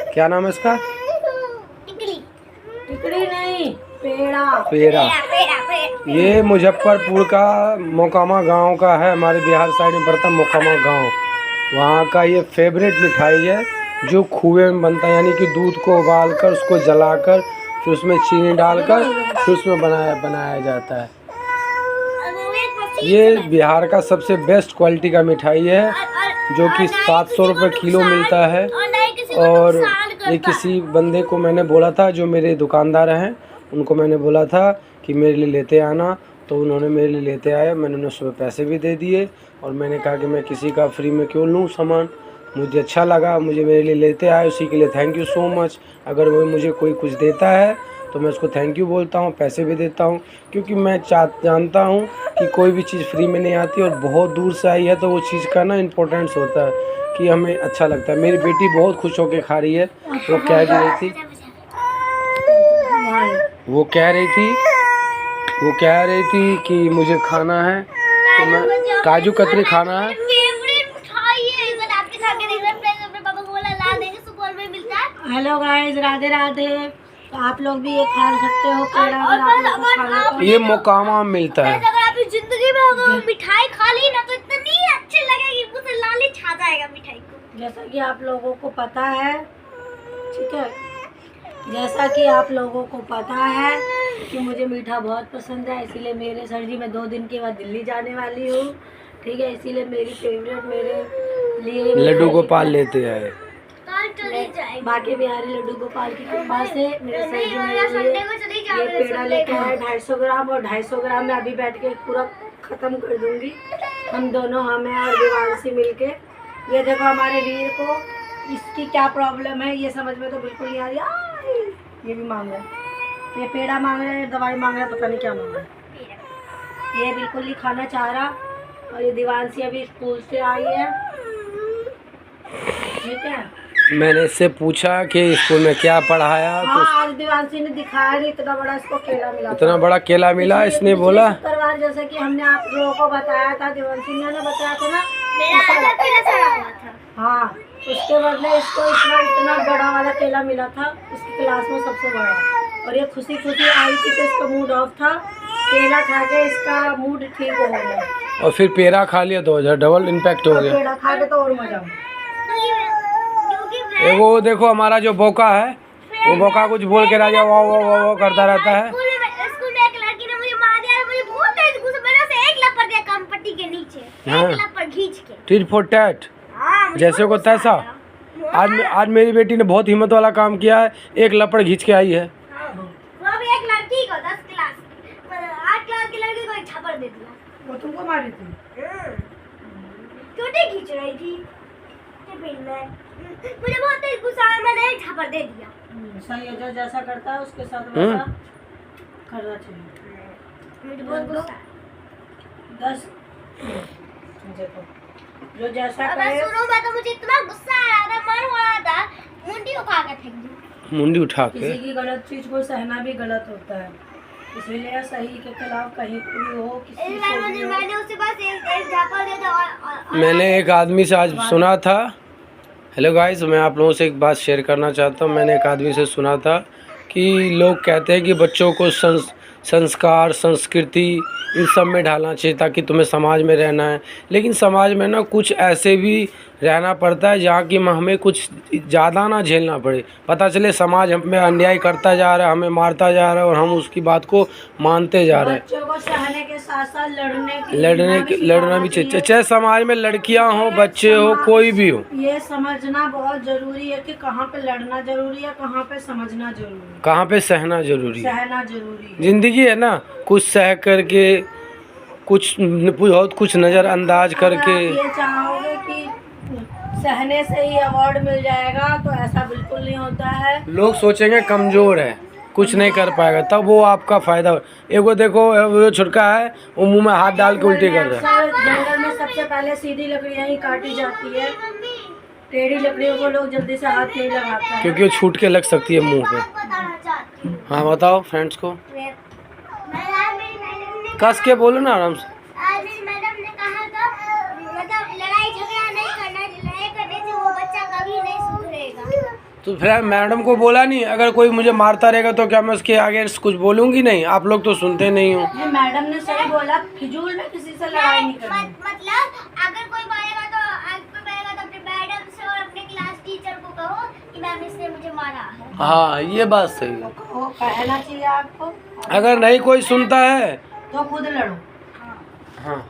क्या नाम है इसका? टिकड़ी नहीं, पेड़ा। पेड़ा। ये मुजफ्फरपुर का मोकामा गांव का है, हमारे बिहार साइड में पड़ता है मोकामा गांव। वहाँ का ये फेवरेट मिठाई है जो खुए में बनता है, यानी कि दूध को उबालकर उसको जलाकर फिर उसमें चीनी डालकर फिर उसमें बनाया जाता है। ये बिहार का सबसे बेस्ट क्वालिटी का मिठाई है जो कि 700 रुपये किलो मिलता है। और ये किसी बंदे को मैंने बोला था, जो मेरे दुकानदार हैं उनको मैंने बोला था कि मेरे लिए लेते आना, तो उन्होंने मेरे लिए लेते आया। मैंने उन्हें सुबह पैसे भी दे दिए और मैंने कहा कि मैं किसी का फ्री में क्यों लूँ सामान, मुझे अच्छा लगा, मुझे मेरे लिए लेते आए, उसी के लिए थैंक यू सो मच। अगर वो मुझे कोई कुछ देता है तो मैं उसको थैंक यू बोलता हूँ, पैसे भी देता हूँ, क्योंकि मैं जानता हूँ कि कोई भी चीज़ फ्री में नहीं आती और बहुत दूर से आई है तो वो चीज़ का ना इम्पोर्टेंस होता है कि हमें अच्छा लगता है। मेरी बेटी बहुत खुश होकर खा रही है। वो कह रही थी कि मुझे खाना है, तो मैं काजू कतरी खाना है। Hello guys, Radhe Radhe. तो आप लोग भी ये खा सकते हो पेड़ा, अगर आप लोग को खाना तो ये मोकामा में मिलता है। अगर आप जिंदगी में अगर मिठाई खा ली ना तो इतनी अच्छी लगेगी, मुझे लाली छा जाएगा मिठाई को। जैसा कि आप लोगों को पता है, ठीक है, जैसा कि आप लोगों को पता है कि मुझे मीठा बहुत पसंद है, इसीलिए मेरे सर जी मैं 2 दिन के बाद दिल्ली जाने वाली हूँ, ठीक है। इसीलिए मेरी फेवरेट मेरे लिए लड्डू गोपाल लेते आए। बाकी बिहारी लड्डू गोपाल की कृपा से मेरे सर जी मेरे लिए ये पेड़ा लेके आए 250 ग्राम, और 250 ग्राम में अभी बैठ के पूरा ख़त्म कर दूंगी। हम दोनों, हमें और देवांशी मिलके। ये देखो हमारे वीर को इसकी क्या प्रॉब्लम है ये समझ में तो बिल्कुल नहीं आ रही। ये भी मांग रहा है, ये पेड़ा मांग रहा है, दवाई मांग रहा है, पता नहीं क्या मांग रहा है। ये बिल्कुल नहीं खाना चाह रहा। और ये देवांशी अभी स्कूल से आई है, ठीक है। मैंने इससे पूछा कि स्कूल में क्या पढ़ाया, हाँ, आज देवांशी ने दिखाया नहीं, इतना बड़ा इसको केला मिला, इतना बड़ा केला मिला। इसने बोला शुक्रवार जैसे कि हमने आप लोगों को बताया था, देवांशी ने बताया था ना, मेरा केला चढ़ा हुआ था। हाँ, उसके बदले इसको इतना बड़ा वाला केला मिला था, इसकी क्लास में सबसे बड़ा। और ये खुशी खुशी आई थी तो इसका मूड ऑफ था, केला खा के इसका मूड ठीक हो गया और फिर पेड़ा खा लिया तो डबल इम्पैक्ट हो गया। पेड़ा खा के तो और मजा। वो देखो हमारा जो बोका है, वो बोका कुछ बोल के राजा वाह वाह वाह वाह करता रहता है। स्कूल में एक लड़की ने मुझे मार दिया, मुझे बहुत तेज गुस्सा, मेरे से एक लपड़ दिया काम पट्टी के नीचे। हाँ। एक लपड़ खींच के टिट फॉर टैट, जैसे को तैसा। आज मेरी बेटी ने बहुत हिम्मत वाला काम किया है, एक लपड़ खींच के आई है। वो भी एक लड़की को 10 क्लास की, 8 क्लास की लड़की को एक थप्पड़ दे दिया। वो तुमको मारी थी? छोटे खींच रही थी टिफिन में, मुझे बहुत तेज गुस्सा आया, मैंने एक थप्पड़ दे दिया। सही है, जो जैसा करता है उसके साथ वैसा करना चाहिए। मुझे बहुत गुस्सा 10 देखो, जो जैसा अगर करे। शुरू में तो मुझे इतना गुस्सा आ रहा था, मन हो रहा था मुंडी उठा के फेंक दी। मुंडी उठा के। किसी की गलत चीज को सहना भी गलत होता है, इसलिए सही के खिलाफ कहीं भी हो, किसी से भी हो। मैंने उसके पास एक झापड़ दे दिया और मैंने एक आदमी से आज सुना था। हेलो गाइस, मैं आप लोगों से एक बात शेयर करना चाहता हूँ। मैंने एक आदमी से सुना था कि लोग कहते हैं कि बच्चों को संस्कार, संस्कृति इन सब में ढालना चाहिए ताकि तुम्हें समाज में रहना है। लेकिन समाज में ना कुछ ऐसे भी रहना पड़ता है जहाँ की हमें कुछ ज़्यादा ना झेलना पड़े। पता चले समाज हम पे अन्याय करता जा रहा है, हमें मारता जा रहा है और हम उसकी बात को मानते जा रहे हैं। बच्चों को सहने के साथ साथ लड़ना भी चाहिए, चाहे समाज में लड़कियाँ हो, बच्चे हो, कोई भी हो। ये समझना बहुत जरूरी है कि कहाँ पे लड़ना जरूरी है, कहाँ पे समझना जरूरी है, कहाँ पे सहना जरूरी है। सहना जरूरी है। जिंदगी है ना, कुछ सह करके, कुछ बहुत कुछ नज़रअंदाज करके। ये चाहोगे कि सहने से ही अवार्ड मिल जाएगा तो ऐसा बिल्कुल नहीं होता है। लोग सोचेंगे कमज़ोर है, कुछ नहीं कर पाएगा, तब वो आपका फ़ायदा। एक वो देखो, वो छुटका है, वो मुंह में हाथ डाल के उल्टी कर रहा है। जंगल में सबसे पहले सीधी लकड़ियाँ ही काटी जाती है, टेढ़ी लकड़ियों को लोग जल्दी से हाथ नहीं लगाता है, क्योंकि वो छूट के लग सकती है मुंह पे। हाँ बताओ फ्रेंड्स को, कस के बोलो ना आराम से। मैडम ने कहा था मतलब लड़ाई झगड़ा नहीं करना, लड़ाई करने से वो बच्चा कभी नहीं सुधरेगा। तो फिर मैडम को बोला नहीं, अगर कोई मुझे मारता रहेगा तो क्या मैं उसके आगे कुछ बोलूँगी नहीं? आप लोग तो सुनते नहीं हो। ये मैडम ने सही बोला, फिजूल में किसी से लड़ाई नहीं करनी। मतलब अगर कोई मारेगा तो अपने मैडम से और अपने क्लास टीचर को कहो कि मैम इसने मुझे मारा है। हाँ ये बात सही है। वो कहना चाहिए आपको। अगर नहीं कोई सुनता है तो खुद लड़ो। हाँ